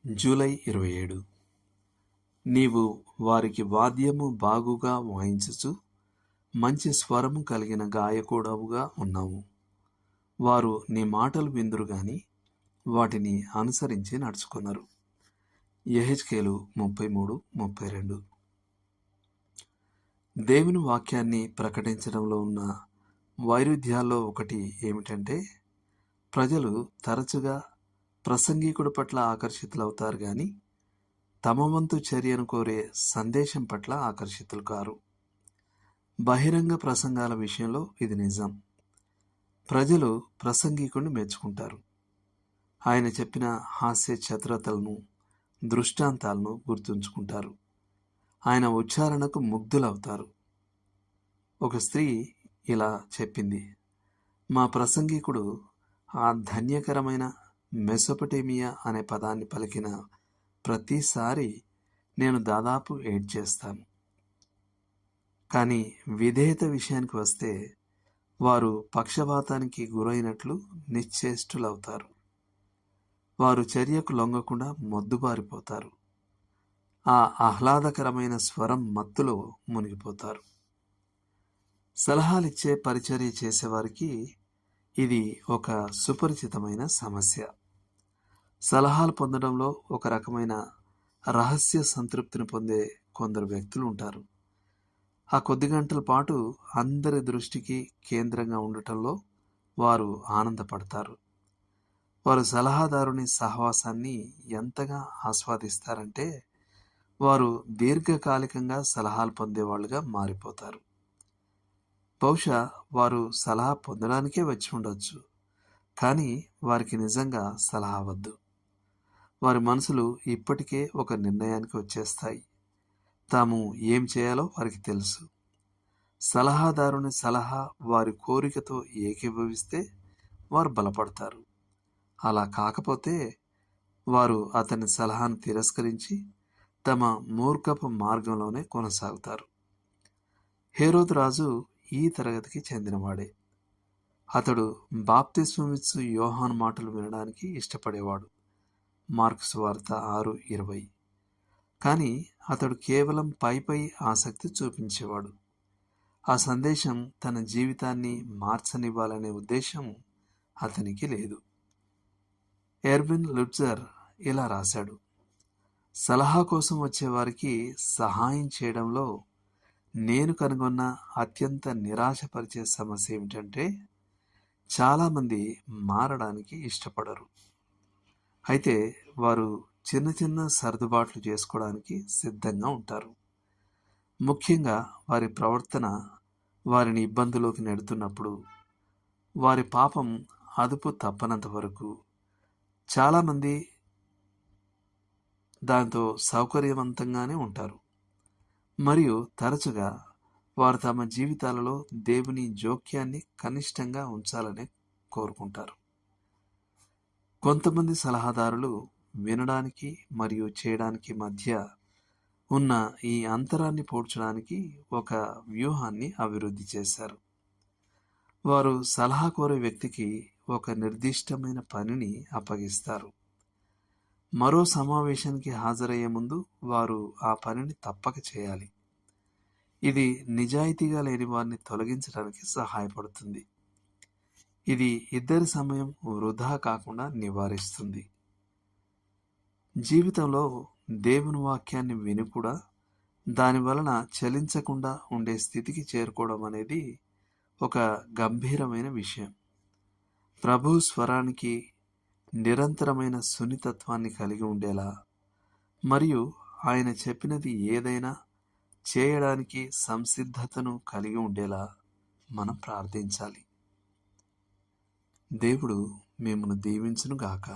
July 27. నీవు వారికి వాద్యము బాగుగా వాయించుచు మంచి స్వరము కలిగిన గాయకుడవుగా ఉన్నావు. వారు నీ మాటలు విందురు గాని వాటిని అనుసరించి నడుచుకున్నారు. యెహెజ్కేలు 33:32. దేవుని వాక్యాన్ని ప్రకటించడంలో ఉన్న వైరుధ్యాల్లో ఒకటి ఏమిటంటే, ప్రజలు తరచుగా ప్రసంగికుడి పట్ల ఆకర్షితులవుతారు గాని తమ వంతు చర్యను కోరే సందేశం పట్ల ఆకర్షితులు కారు. బహిరంగ ప్రసంగాల విషయంలో ఇది నిజం. ప్రజలు ప్రసంగికుడిని మెచ్చుకుంటారు. ఆయన చెప్పిన హాస్య చతురతలను, దృష్టాంతాలను గుర్తుంచుకుంటారు. ఆయన ఉచ్చారణకు ముగ్ధులవుతారు. ఒక స్త్రీ ఇలా చెప్పింది, మా ప్రసంగికుడు ఆ ధన్యకరమైన మెసొపటేమియా అనే పదాన్ని పలికిన ప్రతిసారి నేను దాదాపు ఏడ్చేస్తాను. కానీ విధేయత విషయానికి వస్తే వారు పక్షవాతానికి గురైనట్లు నిశ్చేష్టులవుతారు. వారు చర్యకు లొంగకుండా మొద్దుబారిపోతారు. ఆ ఆహ్లాదకరమైన స్వరం మత్తులో మునిగిపోతారు. సలహాలిచ్చే పరిచర్య చేసేవారికి ఇది ఒక సుపరిచితమైన సమస్య. సలహాలు పొందడంలో ఒక రకమైన రహస్య సంతృప్తిని పొందే కొందరు వ్యక్తులు ఉంటారు. ఆ కొద్ది గంటల పాటు అందరి దృష్టికి కేంద్రంగా ఉండటంలో వారు ఆనందపడతారు. వారు సలహాదారుని సహవాసాన్ని ఎంతగా ఆస్వాదిస్తారంటే వారు దీర్ఘకాలికంగా సలహాలు పొందేవాళ్ళుగా మారిపోతారు. బహుశా వారు సలహా పొందడానికే వచ్చి ఉండొచ్చు, కానీ వారికి నిజంగా సలహా వద్దు. వారి మనసులు ఇప్పటికే ఒక నిర్ణయానికి వచ్చేస్తాయి. తాము ఏం చేయాలో వారికి తెలుసు. సలహాదారుని సలహా వారి కోరికతో ఏకీభవిస్తే వారు బలపడతారు. అలా కాకపోతే వారు అతని సలహాను తిరస్కరించి తమ మూర్ఖపు మార్గంలోనే కొనసాగుతారు. హేరోదు రాజు ఈ తరగతికి చెందినవాడే. అతడు బాప్తిస్మమిచ్చు యోహాను మాటలు వినడానికి ఇష్టపడేవాడు. మార్కు సువార్త 6:20. కానీ అతడు కేవలం పై ఆసక్తి చూపించేవాడు. ఆ సందేశం తన జీవితాన్ని మార్చనివ్వాలనే ఉద్దేశం అతనికి లేదు. ఎర్విన్ లుట్జర్ ఇలా రాశాడు, సలహా కోసం వచ్చేవారికి సహాయం చేయడంలో నేను కనుగొన్న అత్యంత నిరాశపరిచే సమస్య ఏమిటంటే, చాలామంది మారడానికి ఇష్టపడరు. అయితే వారు చిన్న చిన్న సర్దుబాట్లు చేసుకోవడానికి సిద్ధంగా ఉంటారు. ముఖ్యంగా వారి ప్రవర్తన వారిని ఇబ్బందులోకి నెడుతున్నప్పుడు, వారి పాపం అదుపు తప్పనంత వరకు చాలామంది దాంతో సౌకర్యవంతంగానే ఉంటారు. మరియు తరచుగా వారు తమ జీవితాలలో దేవుని జోక్యాన్ని కనిష్టంగా ఉంచాలని కోరుకుంటారు. కొంతమంది సలహాదారులు వినడానికి మరియు చేయడానికి మధ్య ఉన్న ఈ అంతరాన్ని పోడ్చడానికి ఒక వ్యూహాన్ని అభివృద్ధి చేశారు. వారు సలహా కోరే వ్యక్తికి ఒక నిర్దిష్టమైన పనిని అప్పగిస్తారు. మరో సమావేశానికి హాజరయ్యే ముందు వారు ఆ పనిని తప్పక చేయాలి. ఇది నిజాయితీగా లేని వారిని తొలగించడానికి సహాయపడుతుంది. ఇది ఇద్దరి సమయం వృధా కాకుండా నివారిస్తుంది. జీవితంలో దేవుని వాక్యాన్ని విని కూడా దాని వలన చలించకుండా ఉండే స్థితికి చేరుకోవడం అనేది ఒక గంభీరమైన విషయం. ప్రభు స్వరానికి నిరంతరమైన సున్నితత్వాన్ని కలిగి ఉండేలా మరియు ఆయన చెప్పినది ఏదైనా చేయడానికి సంసిద్ధతను కలిగి ఉండేలా మనం ప్రార్థించాలి. దేవుడు మిమ్మల్ని దీవించును గాక.